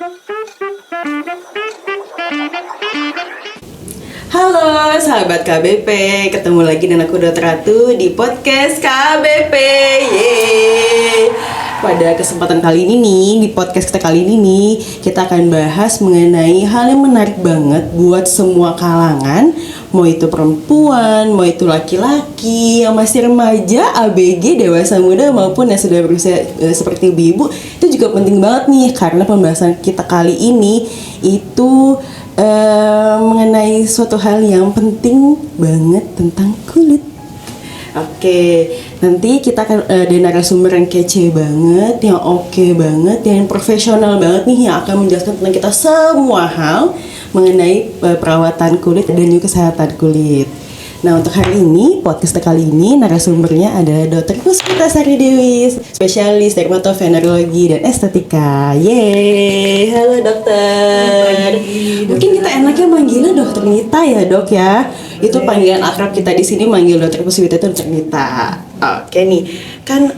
Halo sahabat KBP, ketemu lagi dengan aku Dr. Ratu di podcast KBP. Yeay. Pada kesempatan kali ini nih, di podcast kita kali ini nih, kita akan bahas mengenai hal yang menarik banget buat semua kalangan, mau itu perempuan, mau itu laki-laki, yang masih remaja, ABG, dewasa muda, maupun yang sudah berusia seperti ibu-ibu. Itu juga penting banget nih, karena pembahasan kita kali ini itu mengenai suatu hal yang penting banget tentang kulit. Oke, nanti kita akan ada narasumber yang kece banget, yang oke banget, yang profesional banget nih, yang akan menjelaskan tentang kita semua hal mengenai perawatan kulit dan juga kesehatan kulit. Nah, untuk hari ini, podcast kali ini narasumbernya adalah Dr. Puspita Sari Dewi, spesialis dermatovenerologi dan estetika. Yeay, halo dokter. Mungkin kita enaknya manggilnya Dokter Nita ya dok ya. Itu panggilan akrab kita di sini, manggil Dr. Puspita itu Dr. Nita. Oke nih, kan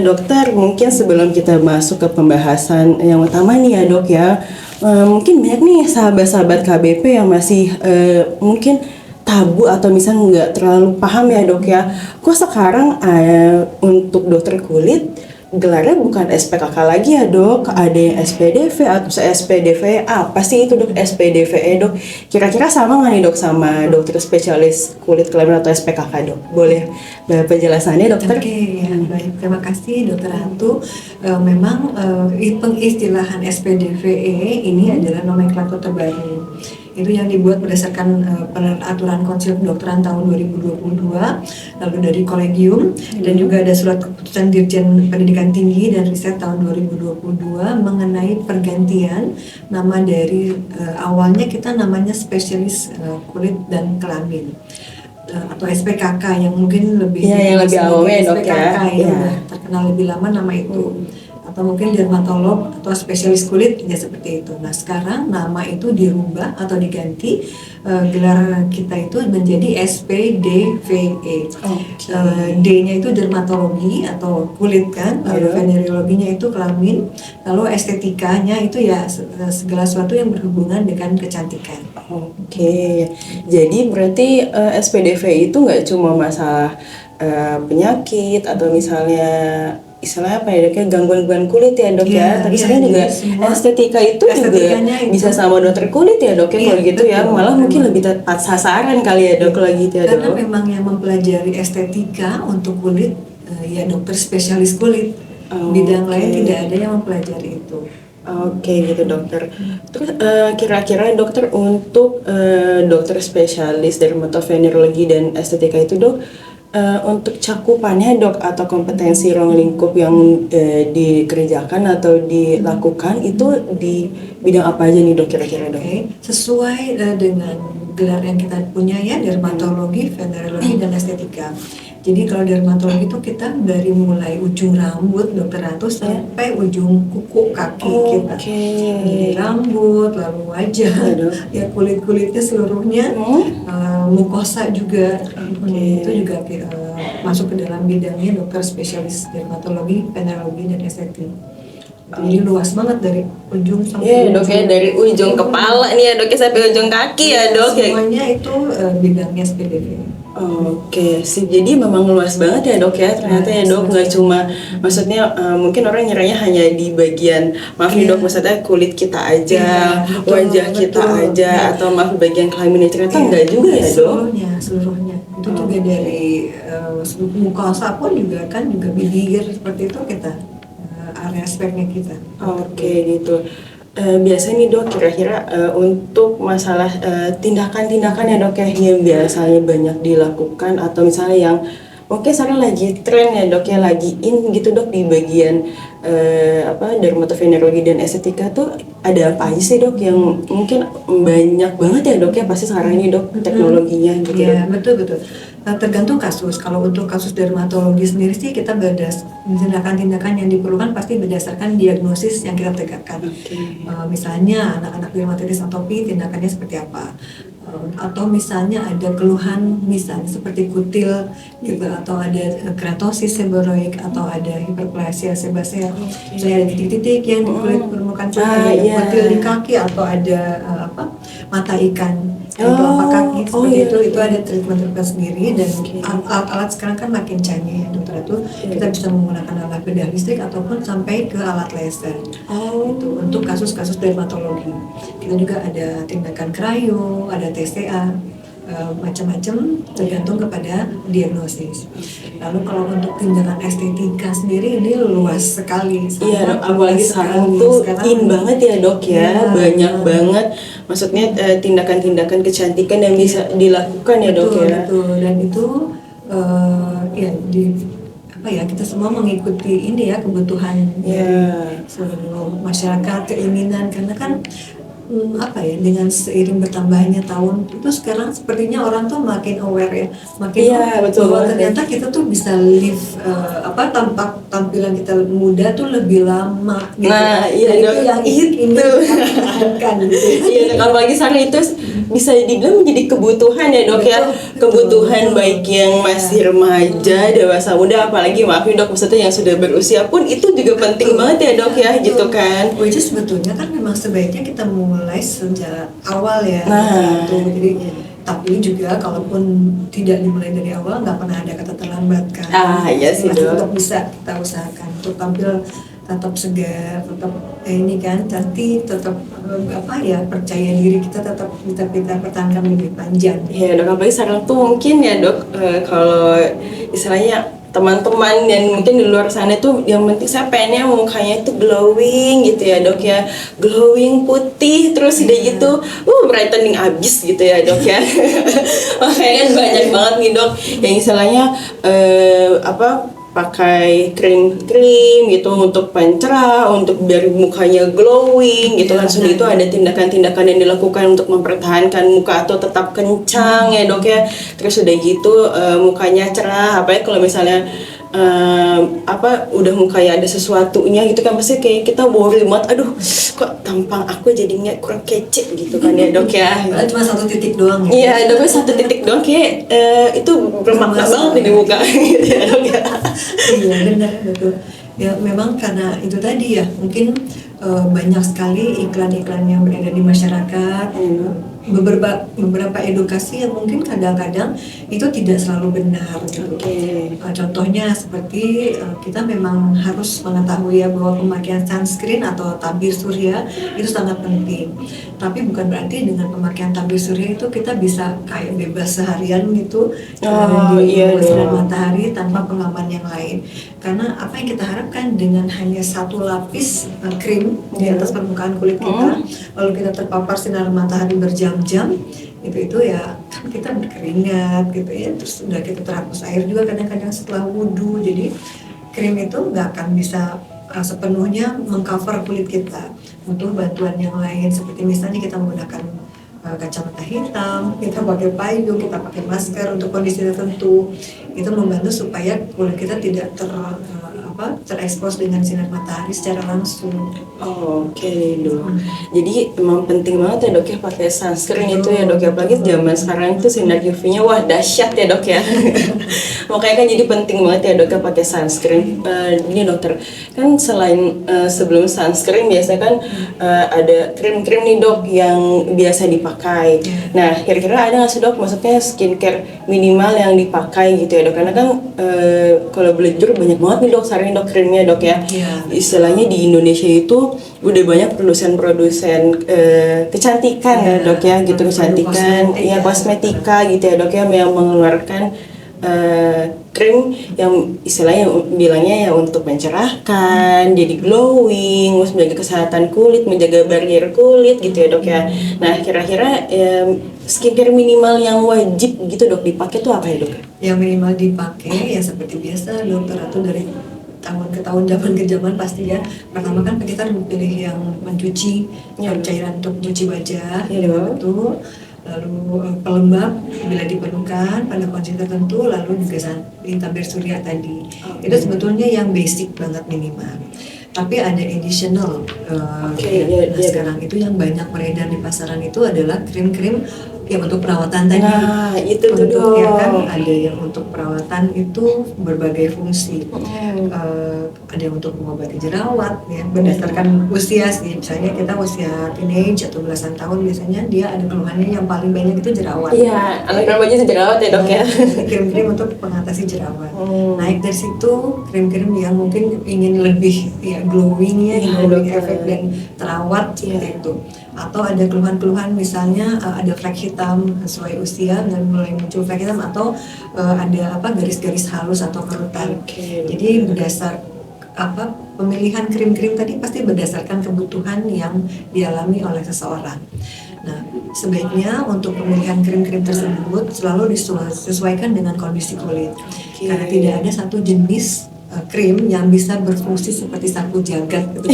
dokter, mungkin sebelum kita masuk ke pembahasan yang utama nih ya dok ya, mungkin banyak nih sahabat-sahabat KBP yang masih mungkin tabu atau misalnya nggak terlalu paham ya dok ya. Kok sekarang untuk dokter kulit gelarnya bukan SPKK lagi ya dok, ada yang SPDV atau SPDV. Apa sih itu dok SPDVE dok? Kira-kira sama nggak nih dok sama dokter spesialis kulit kelamin atau SPKK dok? Boleh penjelasannya dokter? Oke, ya, baik. Terima kasih dokter Ratu. Memang pengistilahan SPDVE ini adalah nomenklatur terbaru. Itu yang dibuat berdasarkan peraturan Konsil Kedokteran tahun 2022, lalu dari Kolegium, dan juga ada surat keputusan Dirjen Pendidikan Tinggi dan Riset tahun 2022 mengenai pergantian nama dari awalnya kita namanya spesialis kulit dan kelamin atau SPKK yang mungkin lebih yang lebih awalnya dok SPKK ya. Udah terkenal lebih lama nama itu. Atau mungkin dermatolog atau spesialis kulit ya seperti itu. Nah sekarang nama itu dirubah atau diganti, gelar kita itu menjadi SPDVE. D-nya itu dermatologi atau kulit kan, lalu venerologinya itu kelamin, lalu estetikanya itu ya segala sesuatu yang berhubungan dengan kecantikan. Oke, jadi berarti SPDVE itu nggak cuma masalah penyakit atau misalnya istilahnya apa ya dok ya, gangguan kulit ya dok ya, tapi sekarang juga estetika itu juga bisa sama dokter kulit ya dok ya, kalau gitu betul, ya malah mungkin lebih tepat sasaran kali ya dok kalau gitu ya dok. Karena memang yang mempelajari estetika untuk kulit ya dokter spesialis kulit, bidang lain tidak ada yang mempelajari itu. Oke gitu dokter. Terus kira-kira dokter untuk dokter spesialis dermatovenerologi dan estetika itu dok, untuk cakupannya dok atau kompetensi ruang lingkup yang dikerjakan atau dilakukan itu di bidang apa aja nih dok kira-kira dok? Sesuai dengan gelar yang kita punya ya, dermatologi, venerologi dan estetika. Jadi kalau dermatologi itu kita dari mulai ujung rambut dokter Ratu sampai ujung kuku kaki kita. Dari rambut, lalu wajah, ya kulit-kulitnya seluruhnya, mukosa juga, itu juga masuk ke dalam bidangnya dokter spesialis dermatologi, venerologi dan estetik. Jadi luas banget dari ujung sampai dok ya, dari ujung kepala nih ya dok ya sampai ujung kaki ya dok ya. Semuanya itu bidangnya SPDV. Oke sih, jadi memang luas banget ya dok ya ternyata ya dok, nggak cuma maksudnya mungkin orang nyeranya hanya di bagian maaf nih dok, maksudnya kulit kita aja, wajah kita aja, atau maaf bagian kelamin, ternyata enggak juga ya dok. Seluruhnya itu juga dari mukosa pun juga kan, juga bibir seperti itu kita area aspeknya kita. Oke gitu. Biasanya nih dok, kira-kira untuk masalah tindakan-tindakan ya dok ya yang biasanya banyak dilakukan atau misalnya yang mungkin sekarang lagi tren ya dok ya, lagi in gitu dok di bagian dermatovenerologi dan estetika tuh ada apa aja sih dok yang mungkin banyak banget ya dok ya pasti sekarang ini dok teknologinya gitu. Iya betul. Tergantung kasus. Kalau untuk kasus dermatologi sendiri sih kita tindakan-tindakan yang diperlukan pasti berdasarkan diagnosis yang kita tegakkan. Misalnya anak-anak dermatitis atopi tindakannya seperti apa. atau misalnya ada keluhan misalnya seperti kutil gitu, atau ada keratosis seborrheic, atau ada hiperplasia sebasea, misalnya ada titik-titik yang di kulit permukaan kulit, ada kutil di kaki, atau ada mata ikan di telapak kaki seperti itu ada treatment sendiri. Dan alat-alat sekarang kan makin canggih ya dokter, itu kita bisa menggunakan alat bedah listrik ataupun sampai ke alat laser. Itu untuk kasus-kasus dermatologi. Kita juga ada tindakan cryo, ada TCA, macam-macam tergantung kepada diagnosis. Lalu kalau untuk tindakan estetika sendiri ini luas sekali. Iya dok, apalagi sekarang tuh in banget ya dok ya, banyak banget. Maksudnya tindakan-tindakan kecantikan yang bisa dilakukan ya dok ya. Betul, dan itu kita semua mengikuti ini ya, kebutuhan seluruh masyarakat, keinginan, karena kan dengan seiring bertambahnya tahun itu sekarang sepertinya orang tuh makin aware ya, makin bahwa ternyata kita tuh bisa live tampilan kita muda tuh lebih lama gitu. Nah, itu yang ingin dipertahankan gitu. Iya, apalagi sekarang itu bisa dibilang menjadi kebutuhan ya dok ya, kebutuhan baik yang masih remaja, dewasa muda, apalagi maaf dok, maksudnya yang sudah berusia pun itu juga penting banget ya dok ya, gitu kan. Which is sebetulnya kan memang sebaiknya kita mulai sejak awal ya. Jadi tapi juga kalaupun tidak dimulai dari awal nggak pernah ada kata terlambat kan. Iya sih dok. Tetap bisa kita usahakan untuk tampil tetap segar, tetap cantik, tetap percaya diri kita tetap kita pertahankan lebih panjang. Iya dok, apalagi sekarang tuh mungkin ya dok, kalau istilahnya teman-teman dan mungkin di luar sana tuh yang penting saya pengennya mukanya itu glowing gitu ya dok ya, glowing putih terus udah gitu brightening abis gitu ya dok ya. Makanya kan banyak banget nih dok yang istilahnya pakai krim gitu untuk pencerah, untuk biar mukanya glowing gitu kan. Sudah itu ada tindakan-tindakan yang dilakukan untuk mempertahankan muka atau tetap kencang ya dok ya. Terus udah gitu mukanya cerah, apalagi kalau misalnya udah mukanya ada sesuatunya gitu kan, pasti kayak kita worry banget, aduh kok tampang aku jadinya kurang kece gitu kan ya dok ya. Cuma satu titik doang ya? Iya, dok, satu titik doang kayak itu bermakna banget di muka gitu ya dok ya. Iya benar, betul ya. Memang karena itu tadi ya, mungkin banyak sekali iklan-iklan yang beredar di masyarakat, beberapa edukasi yang mungkin kadang-kadang itu tidak selalu benar gitu. Contohnya seperti kita memang harus mengetahui ya bahwa pemakaian sunscreen atau tabir surya itu sangat penting. Tapi bukan berarti dengan pemakaian tabir surya itu kita bisa kayak bebas seharian gitu di sinar matahari tanpa pengaman yang lain. Karena apa yang kita harapkan dengan hanya satu lapis krim di atas permukaan kulit kita, lalu kita terpapar sinar matahari berjam-jam, itu ya kan kita berkeringat gitu ya, terus udah kita terhapus air juga kadang-kadang setelah wudhu. Jadi krim itu nggak akan bisa sepenuhnya mengcover kulit kita, butuh bantuan yang lain, seperti misalnya kita menggunakan kacamata hitam, kita pakai payung, kita pakai masker untuk kondisi tertentu. Itu membantu supaya kulit kita tidak terekspos dengan sinar matahari secara langsung. Oke, dok. Jadi emang penting banget ya dok ya pakai sunscreen itu ya dok ya, apalagi zaman sekarang itu sinar UV-nya wah dahsyat ya dok ya. Makanya kan jadi penting banget ya dok ya pakai sunscreen. Ini dokter, kan selain sebelum sunscreen biasanya kan ada krim-krim nih dok yang biasa dipakai. Nah kira-kira ada nggak sih dok, maksudnya skincare minimal yang dipakai gitu ya dok? Karena kan kalau boleh jujur banyak banget nih dok sekarang dok krimnya dok ya. Istilahnya di Indonesia itu udah banyak produsen-produsen kecantikan ya dok ya, gitu, kecantikan ya kosmetika gitu ya dok ya, yang mengeluarkan krim yang istilahnya bilangnya ya untuk mencerahkan, jadi glowing, menjaga kesehatan kulit, menjaga barrier kulit gitu ya dok ya. Nah kira-kira skincare minimal yang wajib gitu dok dipakai tuh apa ya dok? Yang minimal dipakai ya seperti biasa dokter, atau dari tahun ke tahun, zaman ke zaman pasti ya. Pertama kan kita pilih yang mencuci, cairan untuk mencuci wajah, itu. Lalu pelembab bila diperlukan pada kondisi tertentu, lalu juga tabir surya tadi. Itu sebetulnya yang basic banget minimal. Tapi ada additional. Sekarang itu yang banyak beredar di pasaran itu adalah krim-krim ya untuk perawatan tadi. Nah, itu tuh Untuk ya kan dong. ada yang untuk perawatan itu berbagai fungsi. Ada yang untuk mengobati jerawat ya berdasarkan usia sih. Misalnya kita usia teenage atau belasan tahun biasanya dia ada keluhannya yang paling banyak itu jerawat. Iya, anak remaja itu jerawat ya dok ya. Krim-krim untuk mengatasi jerawat. Naik dari situ krim-krim yang mungkin ingin lebih ya glowingnya, glowing effect dan terawat seperti itu. Atau ada keluhan-keluhan misalnya ada flek hitam sesuai usia dan mulai muncul flek hitam atau ada garis-garis halus atau kerutan. Jadi berdasar pemilihan krim-krim tadi pasti berdasarkan kebutuhan yang dialami oleh seseorang. Nah, sebaiknya untuk pemilihan krim-krim tersebut selalu disesuaikan dengan kondisi kulit. Karena tidak ada satu jenis krim yang bisa berfungsi seperti sapu jagat gitu.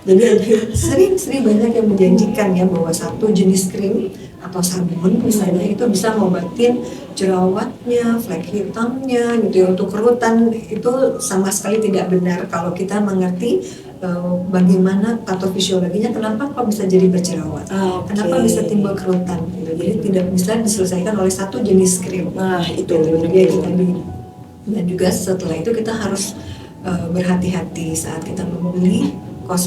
Jadi sering banyak yang menjanjikan ya bahwa satu jenis krim atau sabun misalnya itu bisa ngobatin jerawatnya, flek hitamnya gitu ya. Untuk kerutan itu sama sekali tidak benar kalau kita mengerti bagaimana patofisiologinya, kenapa kok bisa jadi berjerawat, kenapa bisa timbul kerutan gitu. Jadi tidak bisa diselesaikan oleh satu jenis krim. Nah itu gitu, dan juga setelah itu kita harus berhati-hati saat kita membeli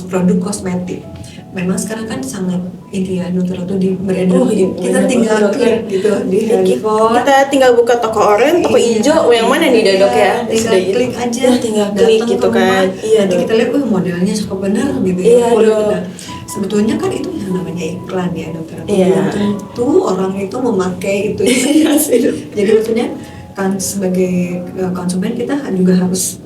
produk kosmetik. Memang sekarang kan sangat ini ya dokter itu beredar. Kita tinggal klik gitu di handphone. Kita tinggal buka toko oranye, toko hijau, yang mana nih dok ya? Tinggal klik aja. Tinggal klik gitu kan. Iya. Nanti kita lihat, modelnya cocok benar gitu ya. Sebetulnya kan itu yang namanya iklan ya dokter. Belum tentu orang itu memakai itu. Jadi maksudnya kan sebagai konsumen kita juga harus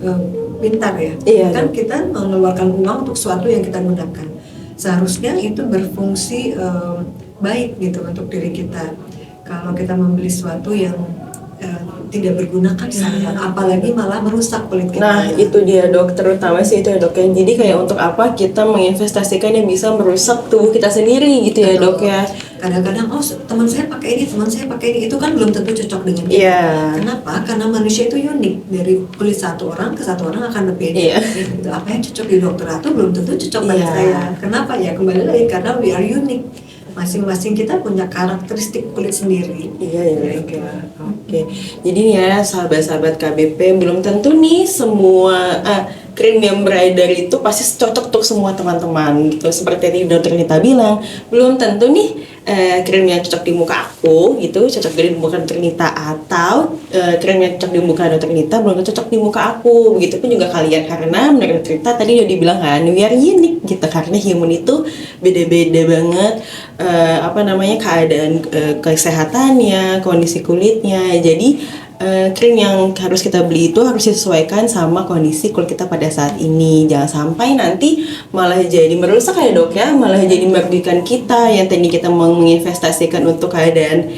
pintar ya. Kan kita mengeluarkan uang untuk sesuatu yang kita gunakan. Seharusnya itu berfungsi baik gitu untuk diri kita. Kalau kita membeli sesuatu yang tidak berguna kan sayang, apalagi malah merusak kulit kita. Nah itu dia dok, terutama sih itu ya dok ya. Jadi kayak untuk apa kita menginvestasikan yang bisa merusak tubuh kita sendiri gitu ya dok ya. Kadang-kadang teman saya pakai ini, itu kan belum tentu cocok dengan kita. Kenapa? Karena manusia itu unik, dari kulit satu orang ke satu orang akan berbeda. Gitu. Apa yang cocok di dokter itu belum tentu cocok pada saya. Kenapa ya? Kembali lagi karena we are unique. Masing-masing kita punya karakteristik kulit sendiri. Oke. Jadi ya sahabat-sahabat KBP, belum tentu nih semua krim yang beredar itu pasti cocok untuk semua teman-teman gitu. Seperti tadi dokter Nita bilang, belum tentu nih krim yang cocok di muka aku gitu, cocok di muka dokter Nita, atau krim yang cocok di muka dokter Nita belum tentu cocok di muka aku. Begitupun juga kalian, karena menurut dokter Nita tadi udah dibilang kan, we are unique gitu, karena human itu beda-beda banget keadaan kesehatannya, kondisi kulitnya. Jadi krim yang harus kita beli itu harus disesuaikan sama kondisi kulit kita pada saat ini. Jangan sampai nanti malah jadi merusak ya dok ya, malah jadi merugikan kita yang tadi kita mau menginvestasikan untuk keadaan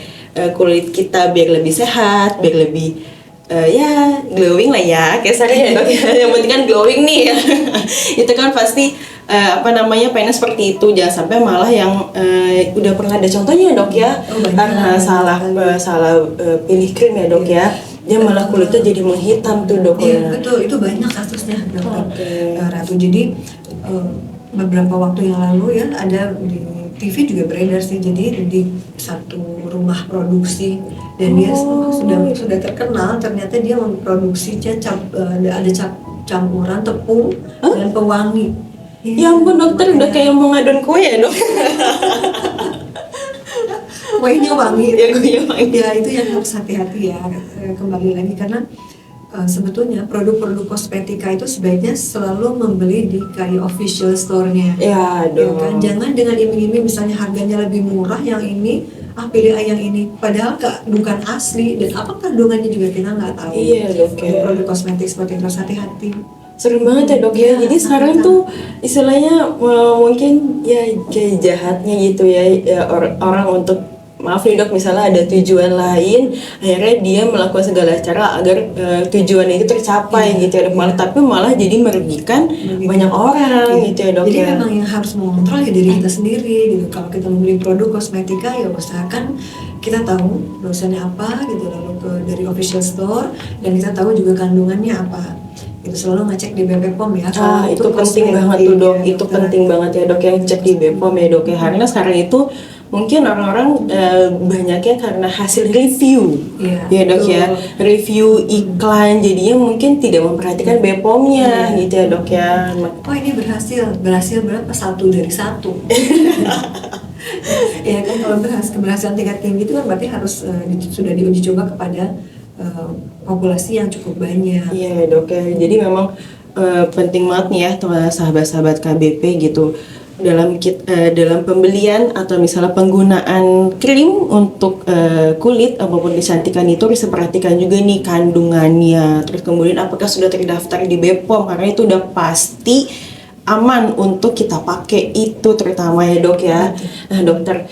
kulit kita biar lebih sehat, biar lebih glowing lah ya, kasarnya ya dok ya. Yang penting kan glowing nih ya. Itu kan pasti pengen seperti itu. Jangan sampai malah yang udah pernah ada contohnya dok ya, karena salah pilih krim ya dok ya, dia malah kulitnya jadi menghitam tuh dok. Iya betul, itu banyak kasusnya dokter Ratu. Jadi beberapa waktu yang lalu ya ada di TV juga beredar sih, jadi di satu rumah produksi dan dia sudah terkenal, ternyata dia memproduksinya ada campuran tepung dan pewangi. Ya ampun dokter, udah kayak mau ngadon kue ya dok. Kuenya wangi. Kuenya wangi. Ya itu yang harus hati-hati ya. Kembali lagi karena sebetulnya produk-produk kosmetika itu sebaiknya selalu membeli di kayak official store-nya. Ya dong. Ya kan? Jangan dengan iming-iming misalnya harganya lebih murah yang ini, pilih yang ini. Padahal bukan asli dan apa kandungannya juga kita nggak tahu. Iya dok ya. Produk kosmetik seperti itu harus hati-hati. Serem banget ya dok ya. Jadi sekarang tuh istilahnya mungkin ya kayak jahatnya gitu ya, orang untuk maaf nih dok, misalnya ada tujuan lain, akhirnya dia melakukan segala cara agar tujuan itu tercapai gitu ya, tapi malah jadi merugikan banyak orang gitu ya dok. Jadi memang yang harus mengontrol ya diri kita sendiri gitu. Kalau kita membeli produk kosmetika ya usahakan kita tahu dosanya apa gitu, lalu dari official store, dan kita tahu juga kandungannya apa. Itu selalu ngecek di BPOM ya. Itu penting banget tuh dok, itu penting banget ya dok, yang cek di BPOM ya dok ya, karena sekarang itu mungkin orang-orang banyaknya karena hasil review, ya dok betul. ya, review iklan, jadinya mungkin tidak memperhatikan BPOM-nya gitu ya dok ya. Oh ini berhasil berapa? 1 dari 1. Ya kan kalau keberhasilan tingkat tinggi itu kan berarti harus sudah diuji coba kepada populasi yang cukup banyak. Iya dok ya, jadi memang penting banget nih ya sahabat-sahabat KBP gitu dalam pembelian atau misalnya penggunaan krim untuk kulit apapun kecantikan itu harus diperhatikan juga nih kandungannya, terus kemudian apakah sudah terdaftar di BPOM karena itu udah pasti aman untuk kita pakai itu terutama ya dok ya. Nah dokter,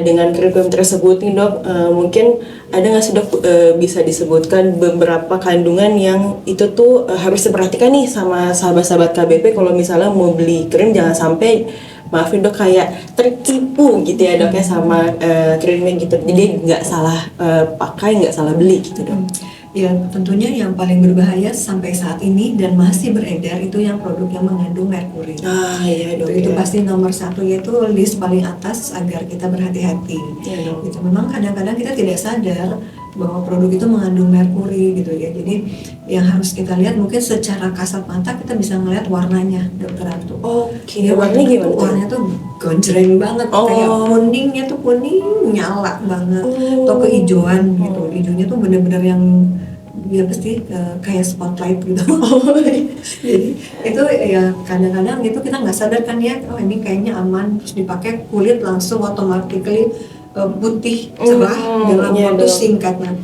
dengan krim tersebut nih dok, mungkin ada nggak sih dok bisa disebutkan beberapa kandungan yang itu tuh harus diperhatikan nih sama sahabat-sahabat KBP kalau misalnya mau beli krim, jangan sampai maafin dok kayak tertipu gitu ya dok ya sama krimnya gitu, jadi nggak salah pakai, nggak salah beli gitu dok. Ya tentunya yang paling berbahaya sampai saat ini dan masih beredar itu yang produk yang mengandung merkuri. Iya dok. Itu pasti nomor 1, yaitu list paling atas agar kita berhati-hati. Iya dok. Gitu. Memang kadang-kadang kita tidak sadar bahwa produk itu mengandung merkuri gitu ya. Jadi yang harus kita lihat mungkin secara kasat mata kita bisa melihat warnanya, dokter Ratu. Oke. Ya, Warnanya gimana? Warnanya tuh gonjreng banget, kayak kuningnya tuh kuning nyala banget, atau kehijauan gitu. Hijaunya tuh bener-bener yang ya pasti kayak spotlight gitu. Jadi itu ya kadang-kadang itu kita nggak sadar kan ya, oh ini kayaknya aman, terus dipakai kulit langsung automatically putih cerah dalam waktu singkat. Nah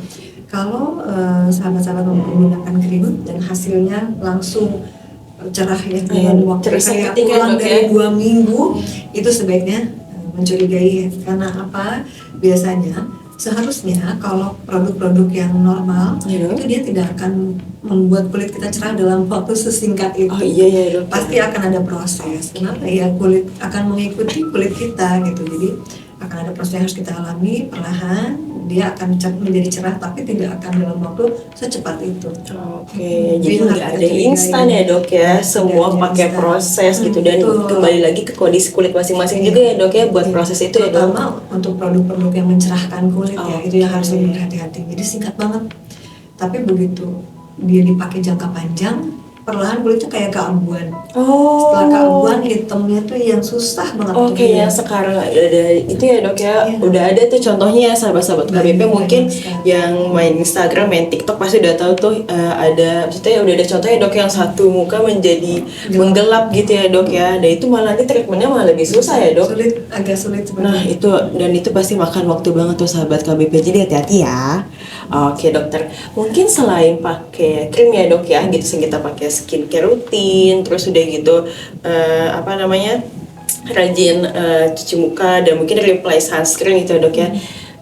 kalau sahabat-sahabat menggunakan krim dan hasilnya langsung cerah ya dalam waktu kayak pulang dari 2 minggu, itu sebaiknya mencurigai ya. Karena apa? Biasanya seharusnya kalau produk-produk yang normal itu dia tidak akan membuat kulit kita cerah dalam waktu sesingkat itu. Iya. Pasti akan ada proses. Kenapa ya? Kulit akan mengikuti kulit kita gitu. Jadi akan ada proses yang harus kita alami perlahan. Dia akan menjadi cerah, tapi tidak akan dalam waktu secepat itu. Jadi nggak ada instan ya dok ya, semua pakai proses gitu, dan kembali lagi ke kondisi kulit masing-masing juga ya dok ya buat proses itu ya dok. Terutama untuk produk-produk yang mencerahkan kulit ya, itu yang harus lebih berhati-hati. Jadi singkat banget, tapi begitu dia dipakai jangka panjang, perlahan kulitnya kayak keabuan. Setelah keabuan, hitamnya tuh yang susah banget. Oke, yang sekarang ada itu ya dok ya, udah ada tuh contohnya sahabat-sahabat KBP mungkin yang main Instagram, main TikTok pasti udah tahu tuh ada, maksudnya udah ada contohnya dok yang satu muka menjadi menggelap gitu ya dok ya, dan itu malah nanti treatmentnya malah lebih susah ya dok. Agak sulit sebenarnya. Nah itu pasti makan waktu banget tuh sahabat KBP, jadi hati-hati ya. Oke dokter, mungkin selain pakai krim ya dok ya, gitu kita pakai skincare rutin, terus udah gitu rajin cuci muka dan mungkin reapply sunscreen gitu dok ya.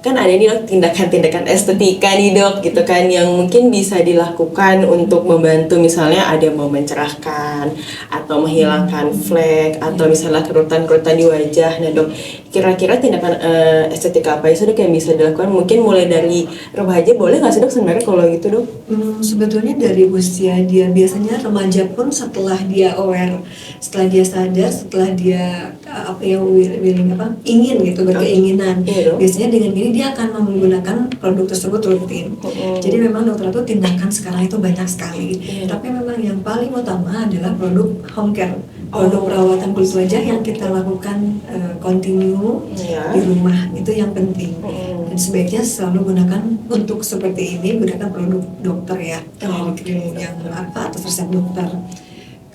Kan ada nih dok tindakan-tindakan estetika nih dok gitu kan yang mungkin bisa dilakukan untuk membantu, misalnya ada yang mau mencerahkan atau menghilangkan flek atau misalnya kerutan-kerutan di wajah. Nah dok, kira-kira tindakan estetika apa sih dok yang bisa dilakukan? Mungkin mulai dari remaja boleh nggak sih dok sebenarnya kalau gitu dok? Sebetulnya dari usia dia, biasanya remaja pun setelah dia aware, setelah dia sadar, setelah dia ingin gitu, berkeinginan, biasanya dengan ini dia akan menggunakan produk tersebut rutin. Jadi memang dokter itu tindakan sekarang itu banyak sekali, tapi memang yang paling utama adalah produk home care, produk perawatan kulit wajah yang kita lakukan continue di rumah, itu yang penting. Dan sebaiknya selalu gunakan untuk seperti ini, gunakan produk dokter ya, krim yang atas resep dokter.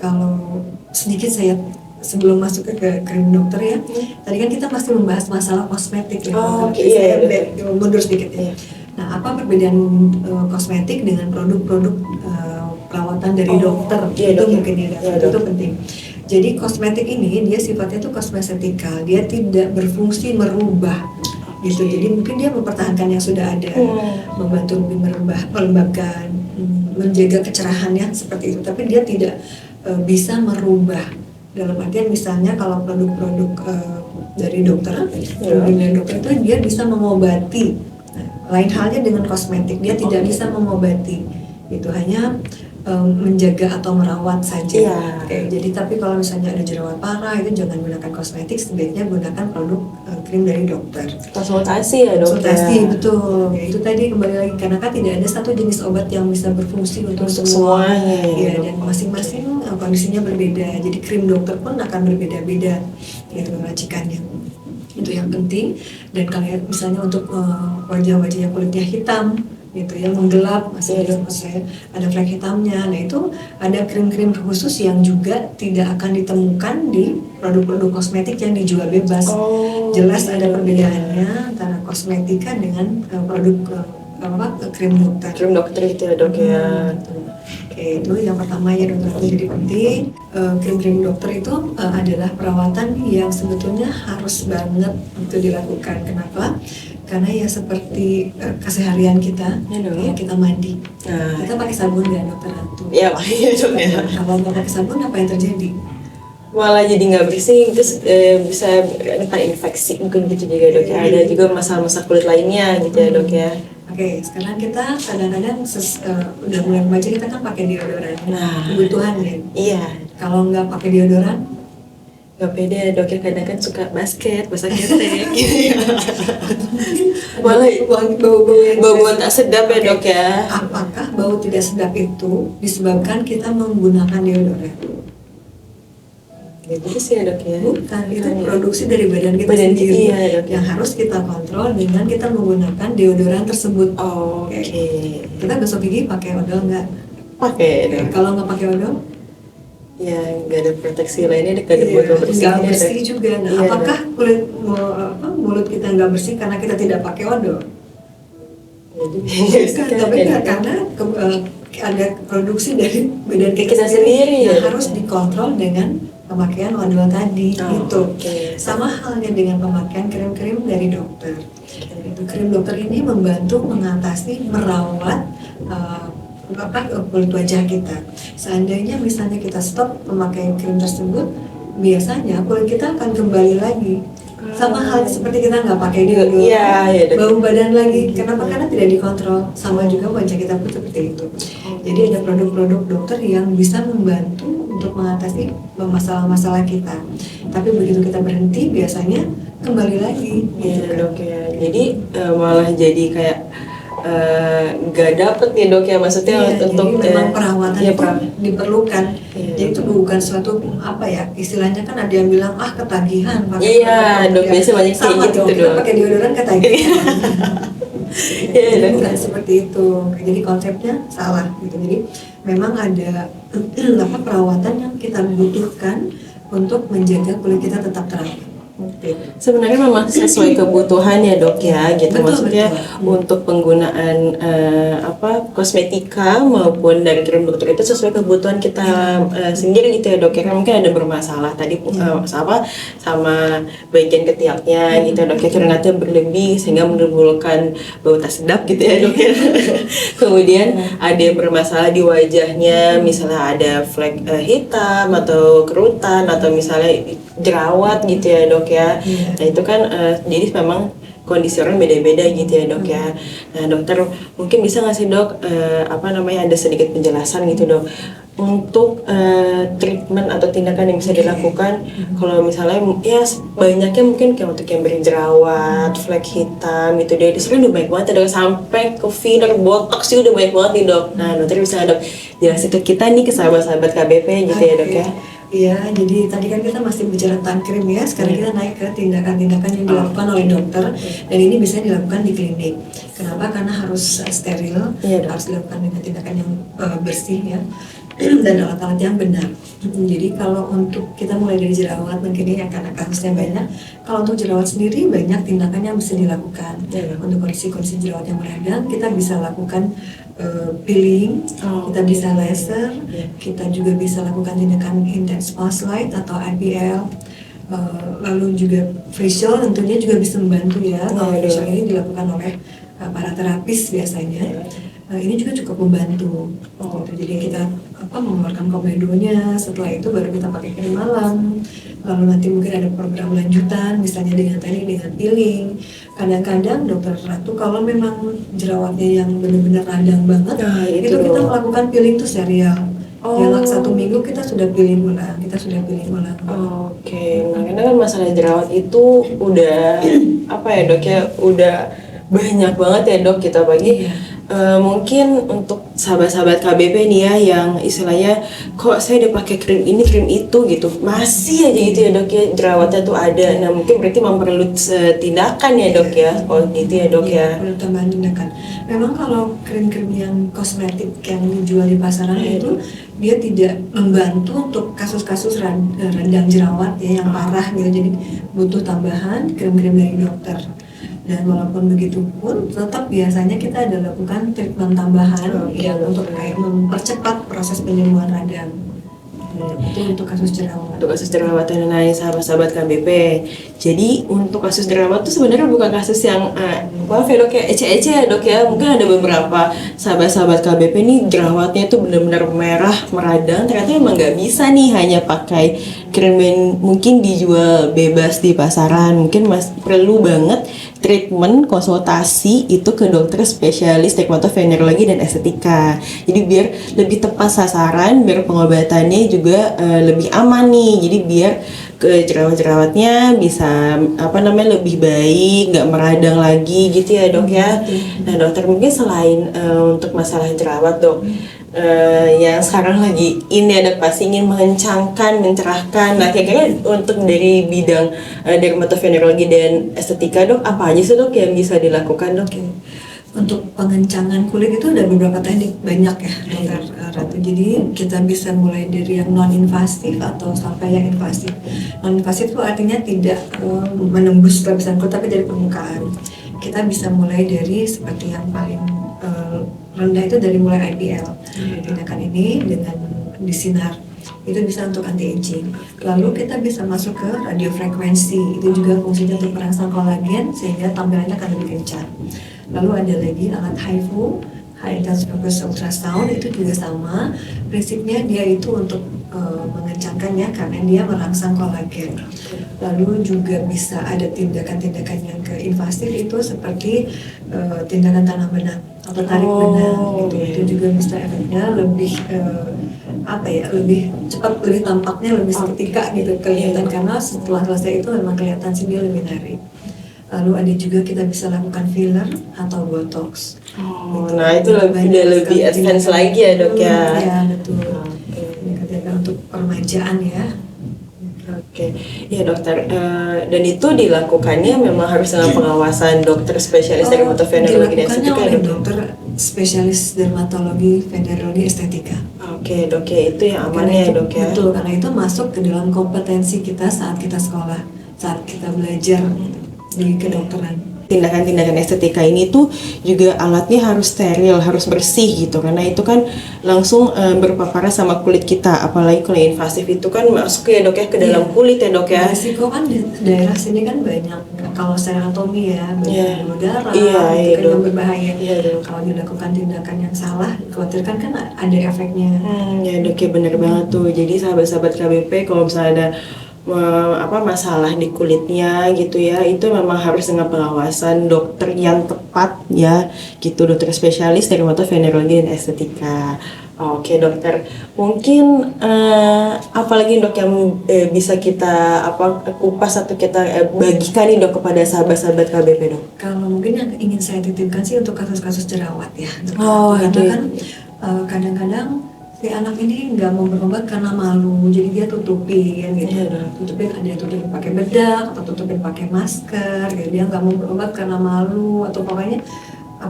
Kalau sedikit saya sebelum masuk ke krim dokter ya, tadi kan kita masih membahas masalah kosmetik ya. Saya mundur sedikit ya. Nah, apa perbedaan kosmetik dengan produk-produk perawatan dari dokter? Itu mungkin ya, itu penting. Jadi kosmetik ini dia sifatnya itu kosmetika, dia tidak berfungsi merubah gitu. Jadi mungkin dia mempertahankan yang sudah ada, membantu melembabkan, menjaga kecerahannya seperti itu. Tapi dia tidak bisa merubah. Dalam artian misalnya kalau produk-produk dari dokter, itu dia bisa mengobati. Nah, lain halnya dengan kosmetik, dia tidak bisa mengobati. Itu hanya menjaga atau merawat saja. Iya. Oke, jadi tapi kalau misalnya ada jerawat parah itu jangan gunakan kosmetik, sebaiknya gunakan produk krim dari dokter. Konsultasi ya dok Konsultasi, ya. betul. Ya, itu tadi kembali lagi karena kan tidak ada satu jenis obat yang bisa berfungsi untuk Untuk semua. semuanya, Ya, ya. dan masing-masing kondisinya berbeda. Jadi krim dokter pun akan berbeda-beda gitu racikannya. Itu yang penting. Dan kalau misalnya untuk wajah-wajah yang kulitnya hitam gitu ya, menggelap masih ada flek hitamnya. Nah itu ada krim-krim khusus yang juga tidak akan ditemukan di produk-produk kosmetik yang dijual bebas. Jelas ada perbedaannya antara kosmetika dengan produk krim dokter. Krim dokter gitu ya dok ya. Oke, itu yang pertama ya dokter. Jadi penting krim-krim dokter itu adalah perawatan yang sebetulnya harus banget itu dilakukan. Kenapa? Karena ya seperti keseharian kita, ya kita mandi, kita pakai sabun ya dokter Ratu. Iya pakai dok ya. Kalau nggak pakai sabun apa yang terjadi? Malah jadi nggak bersih, terus bisa rentan infeksi mungkin gitu juga dok ya. Ada juga masalah-masalah kulit lainnya gitu ya dok ya. Oke, sekarang kita kadang-kadang udah mulai remaja kita kan pakai deodoran. Nah, kebutuhan ya. Iya. Kalau nggak pakai deodoran, Gak pede dok ya, kadang kan suka basket ketek gitu ya. Malah bau-bau yang bau tak sedap ya dok ya. Apakah bau tidak sedap itu disebabkan kita menggunakan deodoran? Gitu sih ya dok ya. Bukan, itu produksi dari badan kita Badan sendiri iya, dok. yang harus kita kontrol dengan kita menggunakan deodoran tersebut. Oke. Kita gosok gigi pakai odol nggak? Pakai dok. Kalau nggak pakai odol, Ya nggak ada proteksi lainnya, nggak ada botol bersih. nggak bersih juga. Nah, Iya, apakah mulut kita nggak bersih karena kita tidak pakai odol? Bukan, tapi karena ada produksi dari badan kita sendiri yang ya. harus dikontrol dengan pemakaian odol tadi gitu. Okay. Sama halnya dengan pemakaian krim-krim dari dokter. Itu krim dokter ini membantu mengatasi merawat kulit wajah kita. Seandainya misalnya kita stop memakai krim tersebut, biasanya kulit kita akan kembali lagi. Sama hal seperti kita nggak pakai deodoran, bau badan lagi. Kenapa? Karena tidak dikontrol. Sama juga wajah kita pun seperti itu. Jadi ada produk-produk dokter yang bisa membantu untuk mengatasi masalah-masalah kita. Tapi begitu kita berhenti, biasanya kembali lagi. Iya dok ya. Jadi malah jadi kayak nggak dapet nih dok ya, maksudnya untuk jadi memang perawatan ya, itu diperlukan. Iya. Jadi itu bukan suatu istilahnya kan ada yang bilang ketagihan pakai iya dok, biasa banyak kayak sama gitu dong, kita dok. pakai deodoran ketagihan. Iya Jadi dok. bukan seperti itu. Jadi konsepnya salah gitu. Jadi memang ada perawatan yang kita butuhkan untuk menjaga kulit kita tetap terang. Sebenarnya memang sesuai kebutuhan ya dok ya, gitu. Betul, Maksudnya untuk penggunaan kosmetika maupun dari krim dokter itu sesuai kebutuhan kita sendiri gitu ya dok ya. Kan mungkin ada bermasalah tadi sama bagian ketiaknya gitu ya dok ya, keringatnya berlebih sehingga menimbulkan bau tak sedap gitu ya dok ya. Kemudian ada yang bermasalah di wajahnya, misalnya ada flek hitam atau kerutan atau misalnya jerawat gitu ya dok ya. Nah itu kan jadi memang kondisi orang beda-beda gitu ya dok ya. Nah dokter mungkin bisa nggak sih dok ada sedikit penjelasan gitu dok untuk treatment atau tindakan yang bisa dilakukan kalau misalnya ya banyaknya mungkin kayak untuk yang berjerawat, flek hitam gitu deh, sebenarnya udah banyak banget ya dok, sampai ke filler, botox sih udah banyak banget nih dok. Nah dokter bisa nggak dok jelasin ke kita nih, ke sahabat-sahabat KBP gitu ya dok ya. Iya, jadi tadi kan kita masih bicara tentang krim ya, sekarang kita naik ke tindakan-tindakan yang dilakukan oleh dokter, dan ini bisa dilakukan di klinik. Kenapa? Karena harus steril, harus dilakukan dengan tindakan yang bersih ya, dan alat-alat yang benar. Jadi kalau untuk kita mulai dari jerawat, mungkin ini karena kasusnya banyak. Kalau untuk jerawat sendiri banyak tindakan yang bisa dilakukan. Untuk kondisi-kondisi jerawat yang meradang, kita bisa lakukan peeling, kita bisa laser, kita juga bisa lakukan tindakan intense pulse light atau IPL, lalu juga facial tentunya juga bisa membantu ya. Kalau facial ini dilakukan oleh para terapis biasanya, ini juga cukup membantu. Jadi kita mengeluarkan komedonya. Setelah itu baru kita pakai krim malam. Lalu nanti mungkin ada program lanjutan, misalnya dengan peeling. Kadang-kadang dokter Ratu kalau memang jerawatnya yang benar-benar radang banget, itu kita melakukan peeling tuh serial. Dalam 1 minggu kita sudah peeling ulang. Oke. Nah, karena kan masalah jerawat itu udah apa ya dok ya, udah banyak banget ya dok kita bagi. Mungkin untuk sahabat-sahabat KBP nih ya yang istilahnya kok saya udah pakai krim ini krim itu gitu masih aja gitu ya dok ya jerawatnya tuh ada. Nah mungkin berarti memperlu tindakan ya dok ya. Oh gitu ya dok ya. Perlu tambahan tindakan. Memang kalau krim-krim yang kosmetik yang dijual di pasaran itu dia tidak membantu untuk kasus-kasus radang jerawat ya yang parah gitu. Jadi butuh tambahan krim-krim dari dokter. Dan walaupun begitu pun tetap biasanya kita ada lakukan treatment tambahan yang untuk kayak mempercepat proses penyembuhan radang. Itu untuk kasus jerawat. Untuk kasus jerawat yang lain sahabat-sahabat KBP. Jadi untuk kasus jerawat itu sebenarnya bukan kasus yang maaf ya dok ya ece-ece ya dok ya. Mungkin ada beberapa sahabat-sahabat KBP nih jerawatnya itu benar-benar merah meradang. Ternyata emang nggak bisa nih hanya pakai krim yang mungkin dijual bebas di pasaran. Mungkin perlu banget treatment konsultasi itu ke dokter spesialis dermatovenerologi dan estetika. Jadi biar lebih tepat sasaran, biar pengobatannya juga lebih aman nih. Jadi biar ke jerawat-jerawatnya bisa lebih baik, nggak meradang lagi gitu ya dok ya. Nah dokter mungkin selain untuk masalah jerawat dok, yang sekarang lagi ini ada pasti ingin mengencangkan, mencerahkan. Nah kira-kira untuk dari bidang dermatovenerologi dan estetika dok, apa aja sih dok yang bisa dilakukan dok? Untuk pengencangan kulit itu ada beberapa teknik banyak ya dokter Ratu. Jadi kita bisa mulai dari yang non invasif atau sampai yang invasif. Non invasif itu artinya tidak menembus lapisan kulit tapi dari permukaan. Kita bisa mulai dari seperti yang paling rendah itu dari mulai IPL. Tindakan ini dengan disinar itu bisa untuk anti aging. Lalu kita bisa masuk ke radiofrekuensi, itu juga fungsinya untuk merangsang kolagen sehingga tampilannya akan lebih kencang. Lalu ada lagi alat HIFU, High Intensity Focused Ultrasound, itu juga sama prinsipnya, dia itu untuk mengencangkan ya karena dia merangsang kolagen. Lalu juga bisa ada tindakan-tindakan yang ke invasif itu seperti tindakan tanam benang atau tarik benang gitu. Itu juga bisa efeknya lebih lebih cepat, lebih tampaknya lebih seketika gitu kelihatan karena setelah selesai itu memang kelihatan sih dia lebih menarik. Lalu ada juga kita bisa lakukan filler atau botox. Gitu. Nah itu lebih advance lagi ya dok ya. Ya betul. Ini katakan untuk permajaan ya. Oke, ya dokter. Dan itu dilakukannya memang harus dengan pengawasan dokter spesialis dermatovenerologi dan estetika. Dilakukannya oleh dokter spesialis dermatologi venerologi estetika. Oke dok ya, itu yang aman ya dok ya. Betul, karena itu masuk ke dalam kompetensi kita saat kita sekolah, saat kita belajar di kedokteran. Tindakan-tindakan estetika ini tuh juga alatnya harus steril, harus bersih gitu karena itu kan langsung berpaparan sama kulit kita, apalagi kalau invasif itu kan masuk ya dok ya ke dalam kulit ya dok ya. Risiko kan di daerah sini kan banyak kalau secara anatomi ya, banyak darah, itu kan yang berbahaya. Kalau dilakukan tindakan yang salah, dikhawatirkan kan ada efeknya. Ya dok ya bener banget tuh. Jadi sahabat-sahabat KBP kalau misalnya ada masalah di kulitnya gitu ya, itu memang harus dengan pengawasan dokter yang tepat ya gitu, dokter spesialis dermatovenerologi dan estetika. Oke dokter, mungkin apalagi dok yang bisa kita kupas atau kita bagikan nih dok kepada sahabat-sahabat KBP dok? Kalau mungkin yang ingin saya titipkan sih untuk kasus-kasus jerawat ya. Karena kan kadang-kadang si anak ini nggak mau berobat karena malu, jadi dia tutupin gitu. Tutupin, ada yang tutupin pakai bedak atau tutupin pakai masker gitu. Dia nggak mau berobat karena malu atau pokoknya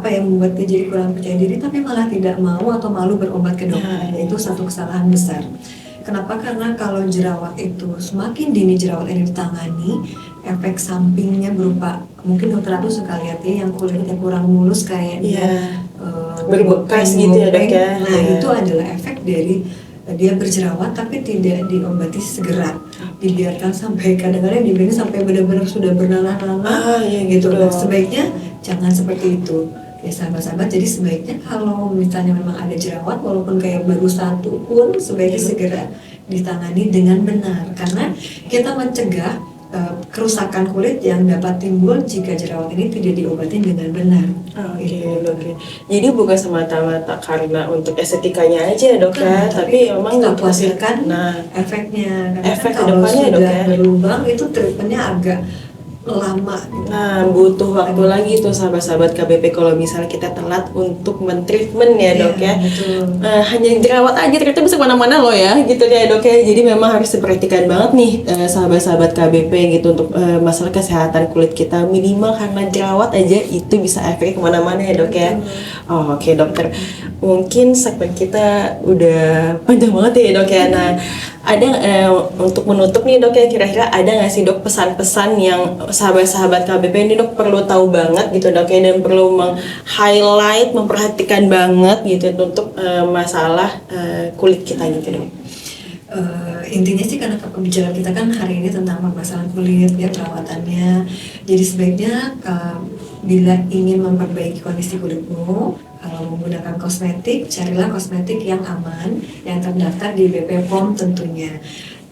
yang membuat dia jadi kurang percaya diri tapi malah tidak mau atau malu berobat ke dokter. Itu satu kesalahan besar. Kenapa? Karena kalau jerawat itu semakin dini jerawat ini ditangani, efek sampingnya berupa, mungkin dokter aku suka lihat ya yang kulitnya kurang mulus kayak dia berbekas gitu ya dok ya. Nah itu adalah efek dari dia berjerawat tapi tidak diobati segera, dibiarkan sampai kadang-kadang dibiarkan sampai benar-benar sudah bernanah-nanah gitu. Nah, sebaiknya jangan seperti itu. Ya sahabat-sahabat, jadi sebaiknya kalau misalnya memang ada jerawat walaupun kayak baru satu pun sebaiknya segera ditangani dengan benar, karena kita mencegah kerusakan kulit yang dapat timbul jika jerawat ini tidak diobati dengan benar. Oke. Jadi bukan semata-mata karena untuk estetikanya aja ya, Dok ya, tapi memang kita nggak khawatirkan efeknya. efeknya. Karena Efek kan kalau kedepannya, Dok, sudah ya. berlubang itu treatmentnya agak lama gitu. Nah, butuh waktu lagi tuh sahabat-sahabat KBP kalau misalnya kita telat untuk mentreatment ya, Dok ya. Betul. Hanya jerawat aja ternyata bisa kemana-mana loh ya, gitu ya, Dok ya. Jadi memang harus diperhatikan banget nih sahabat-sahabat KBP gitu untuk masalah kesehatan kulit kita. Minimal karena jerawat aja itu bisa efek kemana-mana ya, Dok ya. Oke, dokter. Mungkin segmen kita udah panjang banget ya, Dok ya. Nah, ada untuk menutup nih, Dok ya, kira-kira ada nggak sih, Dok, pesan-pesan yang sahabat-sahabat KBP ini, Dok, perlu tahu banget gitu, Dok ya, dan perlu meng-highlight, memperhatikan banget gitu untuk masalah kulit kita gitu, Dok? Intinya sih karena pembicaraan kita kan hari ini tentang permasalahan kulit ya, perawatannya. Jadi sebaiknya bila ingin memperbaiki kondisi kulitmu, kalau menggunakan kosmetik, carilah kosmetik yang aman, yang terdaftar di BP POM tentunya.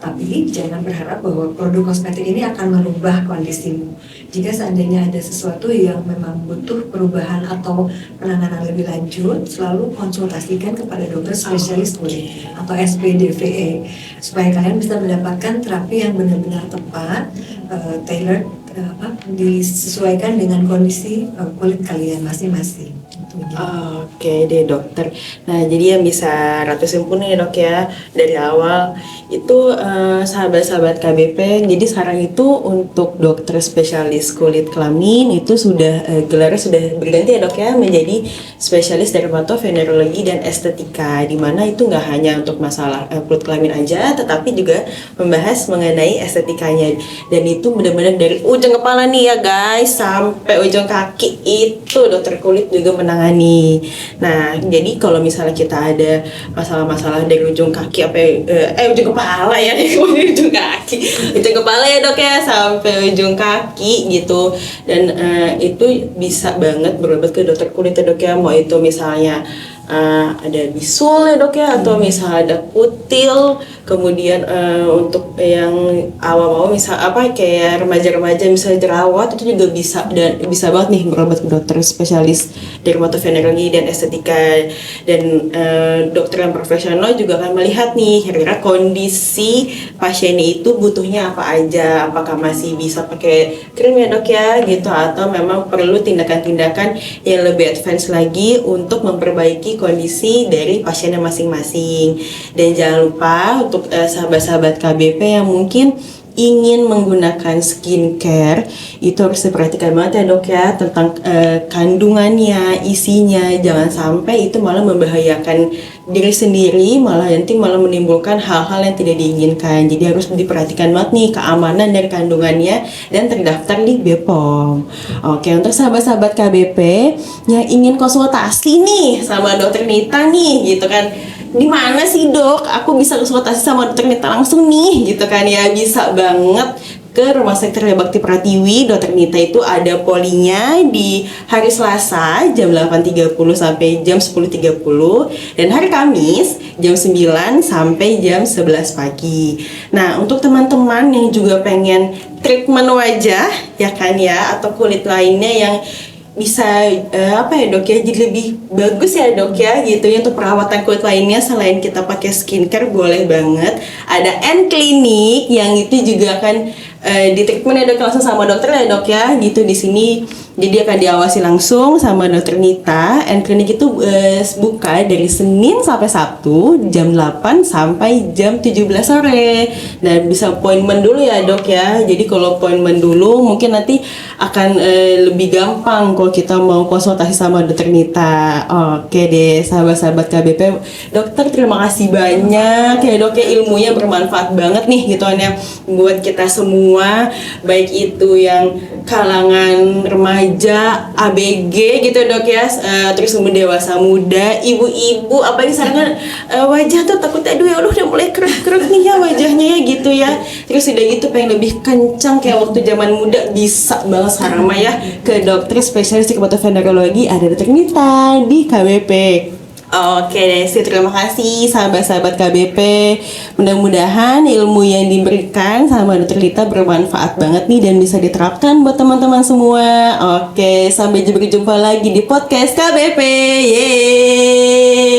Tapi jangan berharap bahwa produk kosmetik ini akan merubah kondisimu. Jika seandainya ada sesuatu yang memang butuh perubahan atau penanganan lebih lanjut, selalu konsultasikan kepada dokter spesialis kulit atau SPDVE supaya kalian bisa mendapatkan terapi yang benar-benar tepat, tailored, disesuaikan dengan kondisi kulit kalian masing-masing. Oke deh, dokter. Nah, jadi yang bisa Ratu simpulin ya, Dok ya, dari awal itu sahabat-sahabat KBP, jadi sekarang itu untuk dokter spesialis kulit kelamin itu sudah gelarnya sudah berganti ya, Dok ya, menjadi spesialis dermatovenerologi dan estetika, di mana itu nggak hanya untuk masalah kulit kelamin aja, tetapi juga membahas mengenai estetikanya, dan itu benar-benar dari ujung kepala nih ya guys sampai ujung kaki itu dokter kulit juga menangani. Nah, jadi kalau misalnya kita ada masalah-masalah dari ujung kaki ujung kepala ya, ujung kepala ya, Dok ya, sampai ujung kaki gitu, dan itu bisa banget berobat ke dokter kulit ya, Dok ya. Mau itu misalnya ada bisul ya, Dok ya, atau misalnya ada kutil, kemudian untuk yang awal-awal misal kayak remaja-remaja misalnya jerawat, itu juga bisa, dan bisa banget nih berobat ke dokter spesialis dermatovenerologi dan estetika, dan dokter yang profesional juga akan melihat nih kira-kira kondisi pasiennya itu butuhnya apa aja, apakah masih bisa pakai krim ya, Dok ya, gitu, atau memang perlu tindakan-tindakan yang lebih advance lagi untuk memperbaiki kondisi dari pasiennya masing-masing. Dan jangan lupa untuk sahabat-sahabat KBP yang mungkin ingin menggunakan skincare, itu harus diperhatikan banget ya, Dok ya, tentang kandungannya, isinya. Jangan sampai itu malah membahayakan diri sendiri, malah menimbulkan hal-hal yang tidak diinginkan. Jadi harus diperhatikan banget nih keamanan dari kandungannya dan terdaftar di BPOM. Oke, untuk sahabat-sahabat KBP yang ingin konsultasi nih sama Dokter Nita nih, gitu kan, di mana sih, Dok, aku bisa konsultasi sama Dokter Nita langsung nih, gitu kan ya? Bisa banget ke Rumah Sakit Tria Bakti Pratiwi. Dokter Nita itu ada polinya di hari Selasa jam 8.30 sampai jam 10.30, dan hari Kamis jam 9 sampai jam 11 pagi. Nah, untuk teman-teman yang juga pengen treatment wajah ya kan ya, atau kulit lainnya yang bisa Dok ya, jadi lebih bagus ya, Dok ya, gitu ya, untuk perawatan kulit lainnya selain kita pakai skincare, boleh banget ada N-Clinic yang itu juga akan di treatment ya, Dok, langsung sama dokter ya, Dok ya, gitu di sini. Jadi akan diawasi langsung sama Dokter Nita. N-Clinic itu buka dari Senin sampai Sabtu jam 8 sampai jam 17 sore. Nah, bisa appointment dulu ya, Dok ya. Jadi kalau appointment dulu mungkin nanti akan lebih gampang kalau kita mau konsultasi sama Dokter Nita. Oke deh, sahabat-sahabat KBP. Dokter, terima kasih banyak ya, Dok ya, ilmunya bermanfaat banget nih gitu ya buat kita semua semua, baik itu yang kalangan remaja, ABG gitu dok ya, terus dewasa muda, ibu-ibu, apalagi sekarang wajah tuh takutnya aduh ya Allah udah mulai kerut-kerut nih ya wajahnya ya gitu ya. Terus udah gitu pengen lebih kencang kayak waktu zaman muda, bisa banget sekarang mah ya ke dokter spesialis dermatologi ada dokter Nita di KBP. Oke deh, terima kasih sahabat-sahabat KBP. Mudah-mudahan ilmu yang diberikan sama Dokter Lita bermanfaat banget nih dan bisa diterapkan buat teman-teman semua. Oke, sampai berjumpa lagi di podcast KBP. Yeay.